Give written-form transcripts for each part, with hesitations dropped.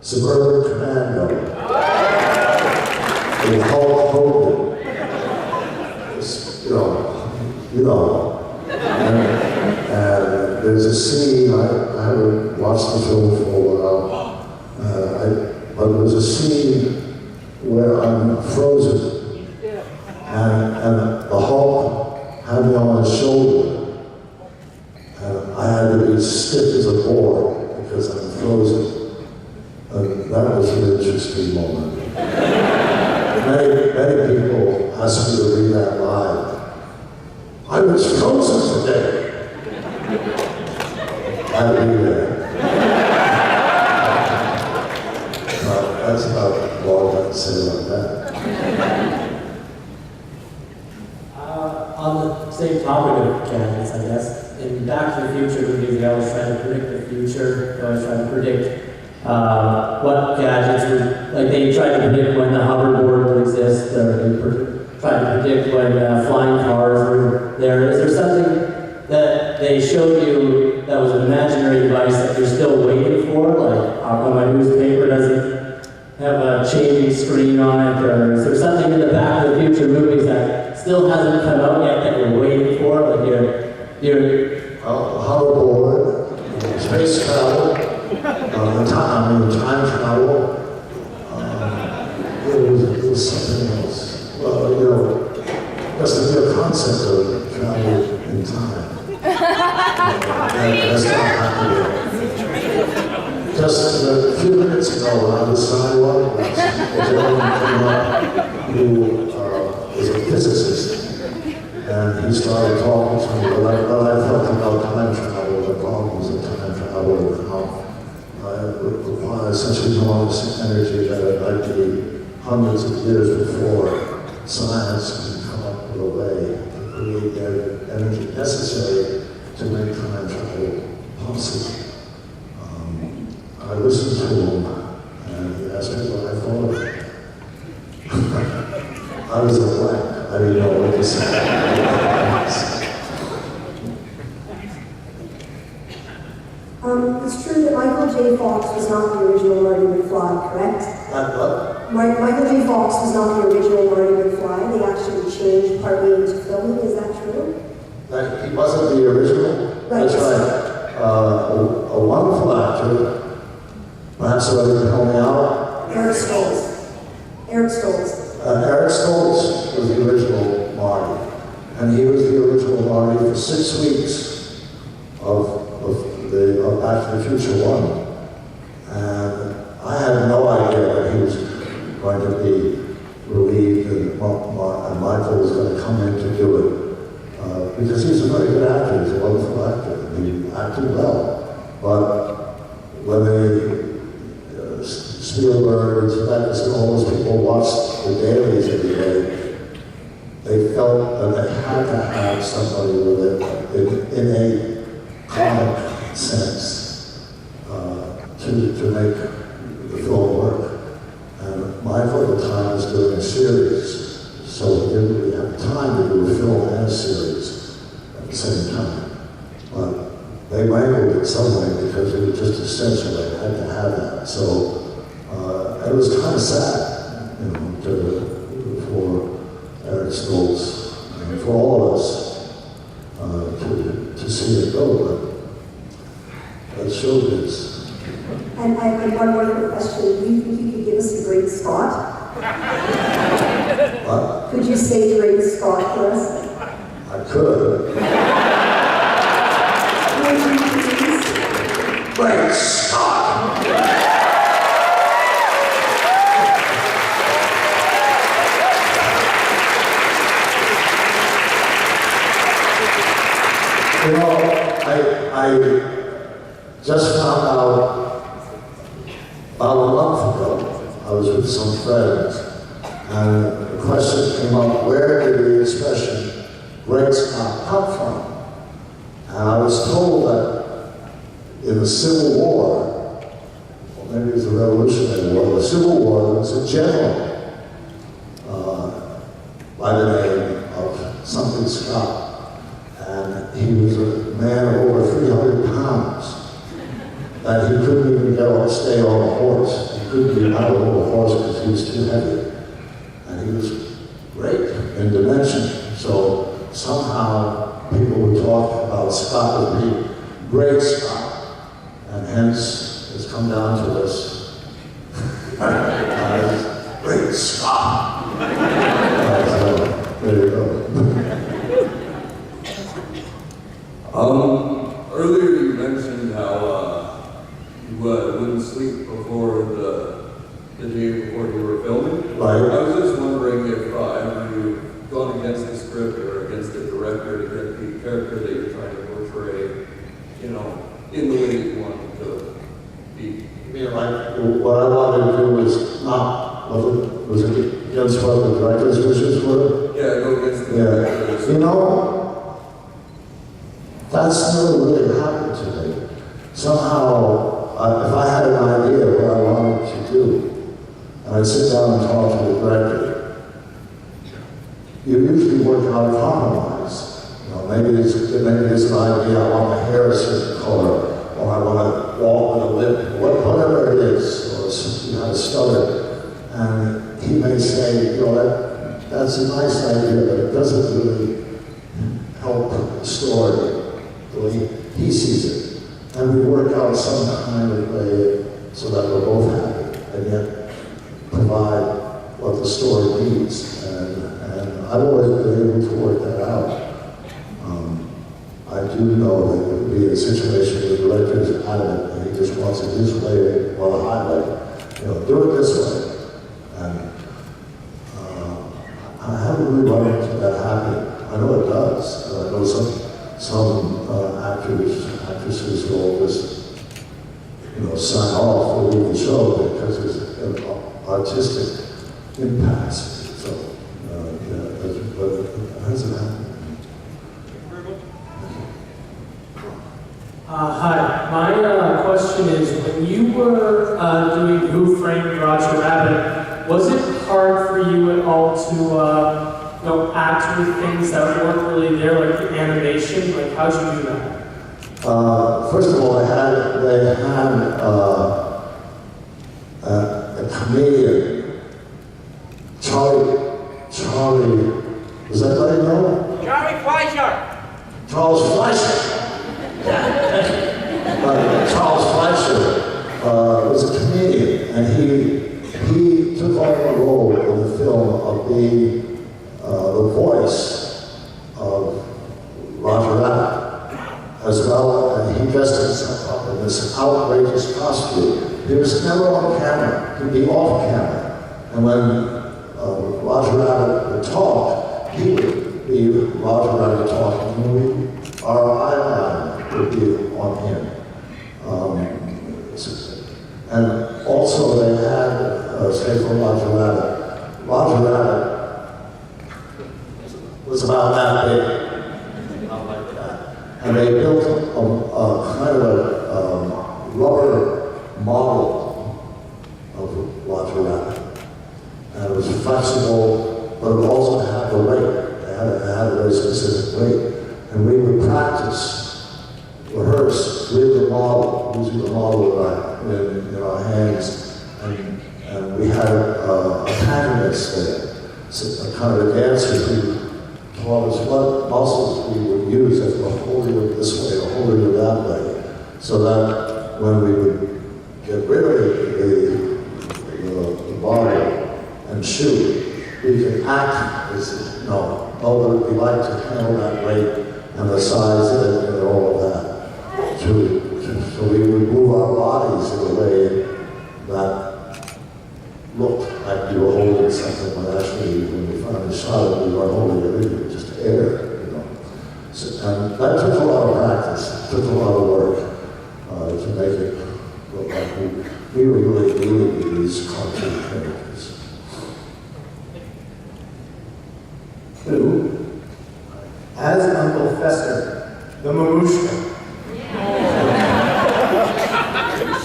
Suburban Commando, with Hulk Hogan. It's, you know. And there's a scene, I haven't watched the film for a while, but there's a scene where I'm frozen, and the Hulk had me on his shoulder, and I had to be stiff as a board because I'm frozen. And that was an interesting moment. Many people asked me to read that line. I was frozen today. I'll be there. That's about all I can say about that. On the same topic of gadgets, I guess, in Back to the Future movies, they always try to predict the future. They always try to predict what gadgets would, like they try to predict when the hoverboard would exist, or they try to predict when flying cars were there. Is there something that they showed you that was an imaginary device that you're still waiting for? Like, how come my newspaper doesn't have a changing screen on it? Or is there something in the Back to the Future movies that still hasn't come out yet that you're waiting for? Like hoverboard, space travel, time travel. It was something else. Well, just the mere concept of travel in time. That's not happening. Just a few minutes ago on the sidewalk, a gentleman came up who is a physicist, and he started talking to me. But I felt about time travel, the problems of time travel, and how it requires such enormous energy that it might be hundreds of years before science can come up with a way to create the energy necessary to make time travel possible. I listened to him, and he asked me what I thought of it. I was a blank. I didn't know what to say. It's true that Michael J. Fox was not the original Marty McFly, correct? What? Michael J. Fox was not the original Marty McFly. They actually changed partway into filming. Is that true? He wasn't the original? Right. That's right. A wonderful actor. Perhaps somebody can help me out. Eric Stoltz. Eric Stoltz. Eric Stoltz was the original Marty, and he was the original Marty for 6 weeks of Back to the Future 1. And I had no idea that he was going to be relieved and Michael was going to come in to do it. Because he's a very good actor, he's a wonderful actor, and he acted well. But when Spielberg and Zemeckis and all those people watched the dailies every day, they felt that they had to have somebody with it in a comic sense to make the film work. And Michael at the time was doing a series, so he didn't really have time to do a film and a series at the same time. But they wrangled it some way because it was just essential. They had to have that. So it was kind of sad, for Eric Stoltz and for all of us to see it go. But that's showbiz. And I have one more quick question. Do you think you could give us a great spot? What? Could you say great spot for us? I could. Great Scott! I just found out about a month ago. I was with some friends, and the question came up, where did the expression Great Scott come from? And I was told that in the Civil War, or maybe it was the Revolutionary War, the Civil War, there was a general by the name of something Scott. And he was a man of over 300 pounds, that he couldn't even stay on a horse. couldn't be out of a horse because he was too heavy. And he was great in dimension. So somehow people would talk about Scott as being great Scott, and hence it's come down to this. Great Scott. So, there you go. Earlier you mentioned how you wouldn't sleep before the day before you were filming. Right. I was just wondering if ever you've gone against the script or against the director to get the character that you're trying to portray, you know, in the way you want it to be. I mean, like, what I wanted to do was not, was it against what the director's wishes were? Yeah, go against the Yeah. director's. You know, that's never really happened to me. Somehow, if I had an idea of what I wanted to do, and I'd sit down and talk to the director, you usually work out a compromise. You know, maybe it's an idea, I want my hair a certain color, or I want to walk with a limp, whatever it is, or you have a stutter. And he may say, you know, that's a nice idea, but it doesn't really help the story the way he sees it. And we work out some kind of way so that we're both happy, and yet provide what the story needs. And I've always been able to work that out. I do know that it would be a situation where the director is adamant and he just wants it his way or the highway. You know, do it this way. And I haven't really run into that happening. I know it does. I know some actresses will just, you know, sign off or leave the show because there's an artistic impasse. So, but it hasn't happened. Hi, my question is, when you were doing Who Framed Roger Rabbit, was it hard for you at all to act with things that weren't really there, like the animation? Like, how'd you do that? First of all, they had a comedian, Charlie, does anybody know? Charlie Fleischer. Charles Fleischer. Charles Fleischer was a comedian, and he took on the role in the film of being the voice of Roger Rabbit, as well, and he dressed himself up in this outrageous costume. He was never on camera, he'd be off camera, and when Roger Rabbit would talk, he would be Roger Rabbit talking, and our eyeliner would be on him. And also they had, say for Roger Rabbit was about that big, not like that. And they built a kind of a rubber model of Roger Rabbit. And it was flexible, but it also had the weight. It had a very specific weight. And we would rehearse with the model, using the model in our hands. And we had a panelist there, so a kind of a dancer who taught us what muscles we would use if we're holding it this way or holding it that way, so that when we would get rid of the body and shoot, we could act as, we like to handle that weight and the size of it and all of that. So we would move our bodies in a way that looked like we were holding something, but actually when we finally shot it, we weren't holding it, it was just air, So, and that took a lot of practice, it took a lot of work to make it look like we were really dealing with these cartoon characters. Who? As Uncle Fester, the Mamushka.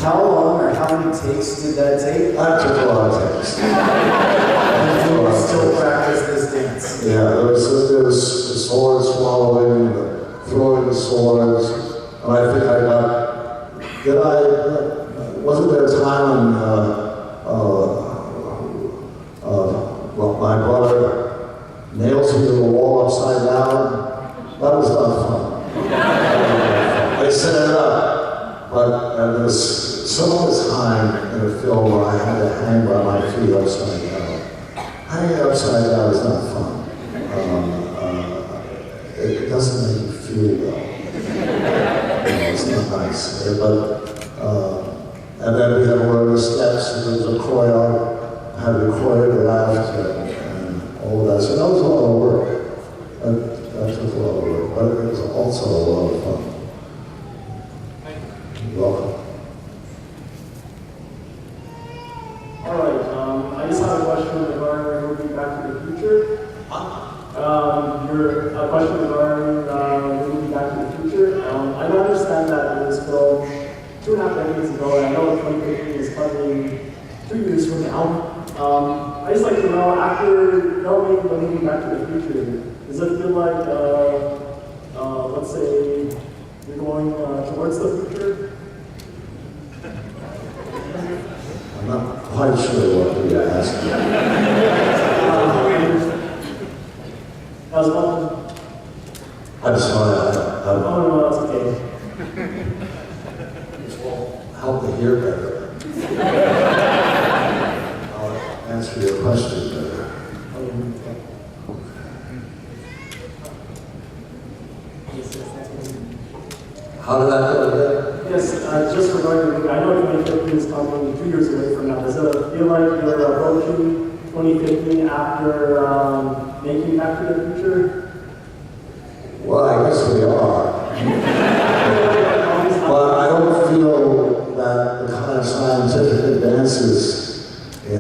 How long or how many takes did that take? That took a lot of takes. And you still practice this dance? Yeah, there was the sword swallowing, throwing the swords, and I think wasn't there a time when hang by my feet upside down. Hanging upside down is not fun. It doesn't make you feel well. It's not nice. And then we had to learn the steps, and there was a choreo, had to be choreographed, and all that. So that was a lot of work. That took a lot of work, but it was also a lot of fun. You're welcome. All right, I just have a question regarding moving Back to the Future. A question regarding moving Back to the Future. I understand that it was filmed 2.5 decades ago, and I know 2015 is probably 2 years from now. I just like to know, after filming the movie Back to the Future, does it feel like, let's say, you're going towards the future? I'm not quite sure what you're asking. That was fun. I'm sorry, Oh, no, that's okay. it will help to hear better. I'll answer your question better. How did that go again? Yes, just regarding the movie, I know 2015 is coming 2 years away from now. Does it feel like you're approaching 2015 after making Back to the Future? Well, I guess we are. But I don't feel that the kind of scientific advances